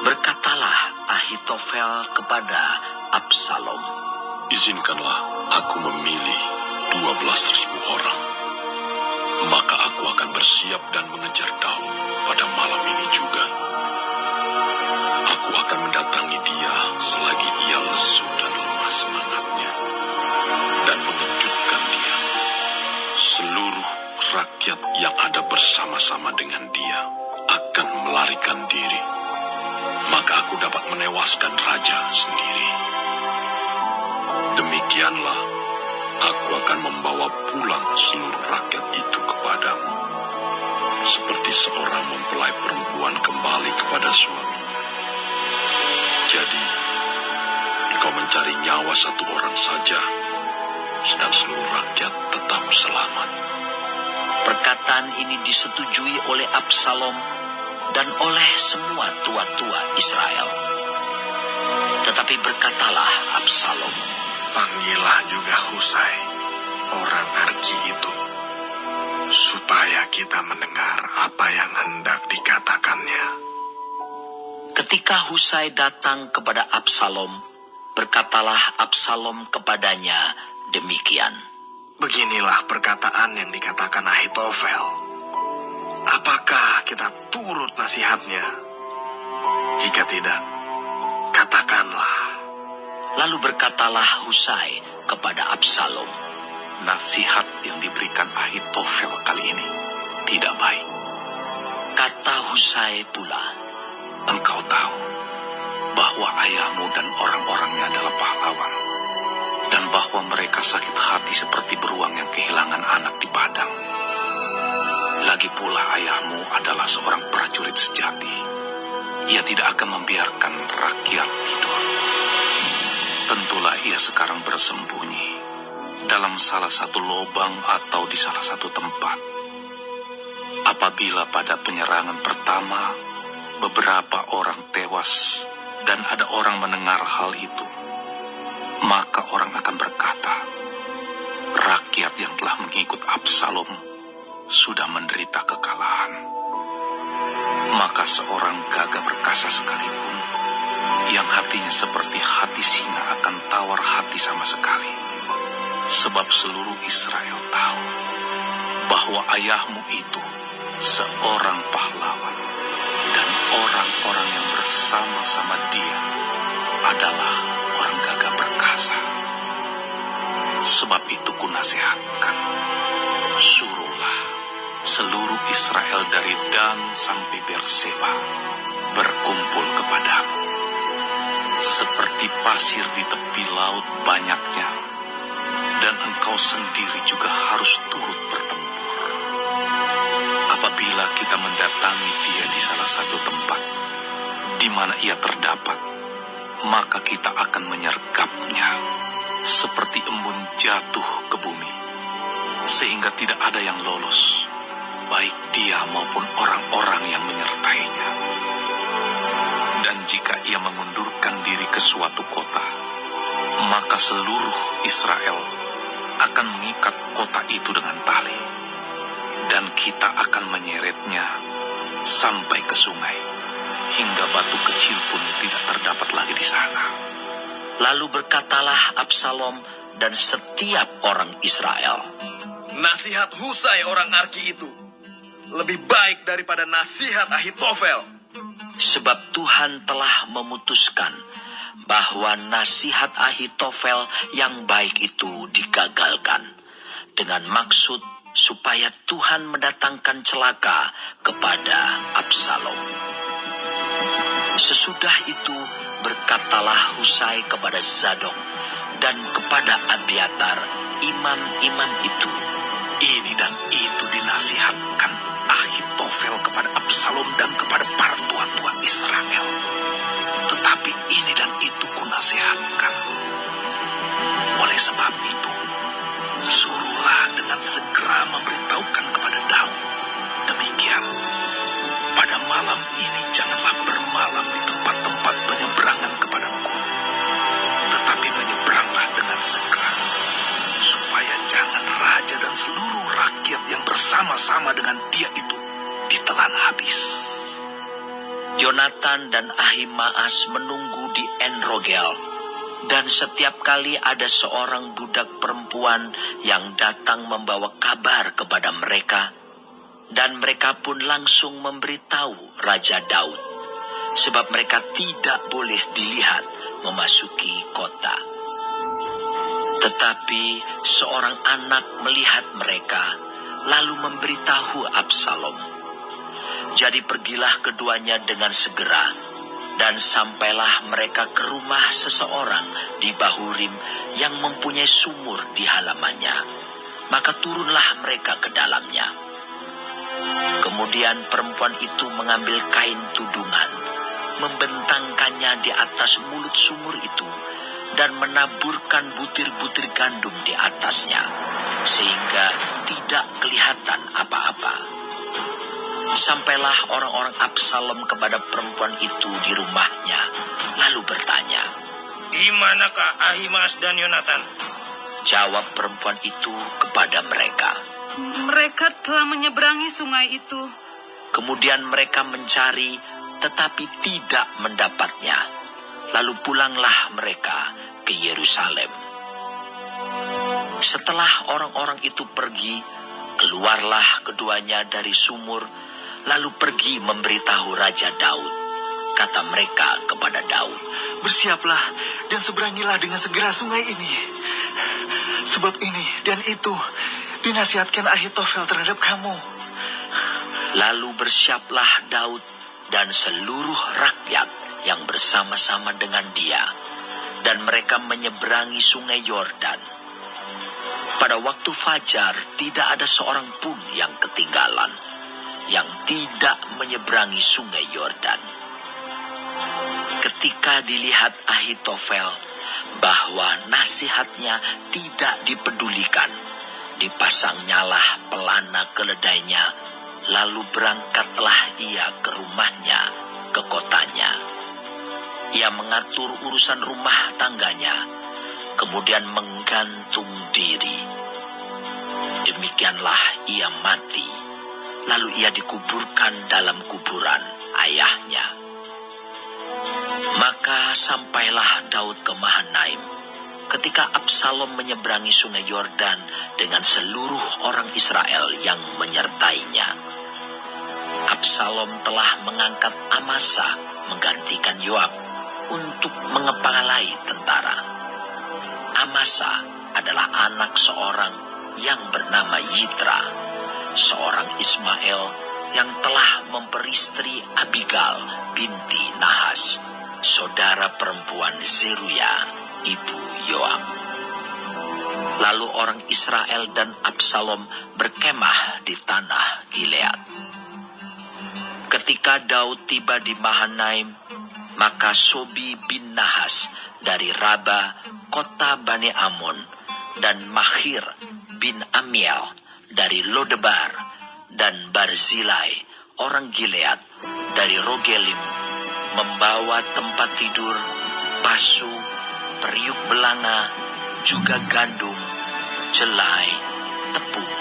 Berkatalah Ahitofel kepada Absalom, "Izinkanlah aku memilih 12.000 orang. Maka aku akan bersiap dan mengejar Daud pada malam ini juga. Aku akan mendatangi dia selagi ia lesu dan lemah semangatnya, dan mengejutkan dia. Seluruh rakyat yang ada bersama-sama dengan dia akan melarikan diri. Maka aku dapat menewaskan raja sendiri. Demikianlah, aku akan membawa pulang seluruh rakyat itu kepadamu, seperti seorang mempelai perempuan kembali kepada suaminya. Jadi, engkau mencari nyawa satu orang saja, sedang seluruh rakyat tetap selamat." Perkataan ini disetujui oleh Absalom dan oleh semua tua-tua Israel. Tetapi berkatalah Absalom, "Panggillah juga Husai, orang Arki itu, supaya kita mendengar apa yang hendak dikatakannya." Ketika Husai datang kepada Absalom, berkatalah Absalom kepadanya demikian, "Beginilah perkataan yang dikatakan Ahitofel. Apakah kita turut nasihatnya? Jika tidak, katakanlah." Lalu berkatalah Husai kepada Absalom, "Nasihat yang diberikan Ahitofel kali ini tidak baik." Kata Husai pula, "Engkau tahu bahwa ayahmu dan orang-orangnya adalah pahlawan, dan bahwa mereka sakit hati seperti beruang yang kehilangan anak di padang. Lagi pula ayahmu adalah seorang prajurit sejati. Ia tidak akan membiarkan rakyat tidur. Tentulah ia sekarang bersembunyi dalam salah satu lubang atau di salah satu tempat. Apabila pada penyerangan pertama beberapa orang tewas dan ada orang mendengar hal itu, maka orang akan berkata, 'Rakyat yang telah mengikut Absalom sudah menderita kekalahan.' Maka seorang gagah perkasa sekalipun, yang hatinya seperti hati singa, akan tawar hati sama sekali. Sebab seluruh Israel tahu bahwa ayahmu itu seorang pahlawan, dan orang-orang yang bersama-sama dia adalah orang gagah perkasa. Sebab itu kunasihatkan, suruhlah seluruh Israel dari Dan sampai Berseba berkumpul kepadamu. Seperti pasir di tepi laut banyaknya, dan engkau sendiri juga harus turut bertempur. Apabila kita mendatangi dia di salah satu tempat di mana ia terdapat, maka kita akan menyergapnya seperti embun jatuh ke bumi, sehingga tidak ada yang lolos, baik dia maupun orang-orang yang menyertainya. Dan jika ia mengundurkan diri ke suatu kota, maka seluruh Israel akan mengikat kota itu dengan tali, dan kita akan menyeretnya sampai ke sungai, hingga batu kecil pun tidak terdapat lagi di sana." Lalu berkatalah Absalom dan setiap orang Israel, "Nasihat Husai orang Arki itu lebih baik daripada nasihat Ahitofel." sebab Tuhan telah memutuskan bahwa nasihat Ahitofel yang baik itu digagalkan, dengan maksud supaya Tuhan mendatangkan celaka kepada Absalom. Sesudah itu berkatalah Husai kepada Zadok dan kepada Abiatar, imam-imam itu, "Ini dan itu dinasihatkan Ahitofel kepada Absalom dan kepada para tua-tua Israel. Tetapi ini dan itu kunasihatkan. Oleh sebab itu, suruhlah dengan segera memberitahukan kepada Daud demikian, pada malam ini janganlah bermalam di tempat-tempat penyeberangan kepadaku, tetapi menyeberanglah dengan segera, supaya jangan raja dan seluruh rakyat yang bersama-sama dengan dia itu ditelan habis." Yonatan dan Ahimaas menunggu di En-Rogel, dan setiap kali ada seorang budak perempuan yang datang membawa kabar kepada mereka, dan mereka pun langsung memberitahu Raja Daud, sebab mereka tidak boleh dilihat memasuki kota. Tetapi seorang anak melihat mereka, lalu memberitahu Absalom. Jadi pergilah keduanya dengan segera, dan sampailah mereka ke rumah seseorang di Bahurim yang mempunyai sumur di halamannya. Maka turunlah mereka ke dalamnya. Kemudian perempuan itu mengambil kain tudungan, membentangkannya di atas mulut sumur itu, dan menaburkan butir-butir gandum di atasnya, sehingga tidak kelihatan apa-apa. Sampailah orang-orang Absalom kepada perempuan itu di rumahnya, lalu bertanya, "Di manakah Ahimaas dan Yonatan?" Jawab perempuan itu kepada mereka, "Mereka telah menyeberangi sungai itu." Kemudian mereka mencari, tetapi tidak mendapatnya. Lalu pulanglah mereka ke Yerusalem. Setelah orang-orang itu pergi, keluarlah keduanya dari sumur, lalu pergi memberitahu Raja Daud. Kata mereka kepada Daud, "Bersiaplah dan seberangilah dengan segera sungai ini. Sebab ini dan itu dinasihatkan Ahitofel terhadap kamu." Lalu bersiaplah Daud dan seluruh rakyat yang bersama-sama dengan dia, dan mereka menyeberangi sungai Yordan. Pada waktu fajar tidak ada seorang pun yang ketinggalan, yang tidak menyeberangi sungai Yordan. Ketika dilihat Ahitofel bahwa nasihatnya tidak dipedulikan, dipasangnalah pelana keledainya, lalu berangkatlah ia ke rumahnya, ke kotanya. Ia mengatur urusan rumah tangganya, kemudian menggantung diri. Demikianlah ia mati, lalu ia dikuburkan dalam kuburan ayahnya. Maka sampailah Daud ke Mahanaim, ketika Absalom menyeberangi sungai Yordan dengan seluruh orang Israel yang menyertainya. Absalom telah mengangkat Amasa menggantikan Yoab untuk mengepalai tentara. Amasa adalah anak seorang yang bernama Yitra, seorang Ismail yang telah memperistri Abigail binti Nahas, saudara perempuan Zeruya, ibu Yoab. Lalu orang Israel dan Absalom berkemah di tanah Gilead. Ketika Daud tiba di Mahanaim, maka Sobi bin Nahas dari Raba, kota Bani Amon, dan Mahir bin Amiel dari Lodebar, dan Barzilai, orang Gilead dari Rogelim, membawa tempat tidur, pasu, periuk belanga, juga gandum, jelai, tepung,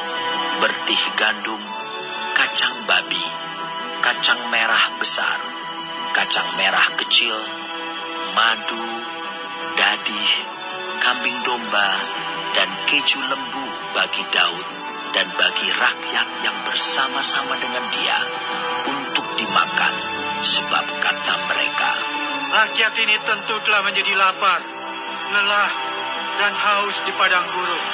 bertih gandum, kacang babi, kacang merah besar, kacang merah kecil, madu, dadih, kambing domba, dan keju lembu bagi Daud dan bagi rakyat yang bersama-sama dengan dia untuk dimakan, sebab kata mereka, "Rakyat ini tentu telah menjadi lapar, lelah, dan haus di padang gurun.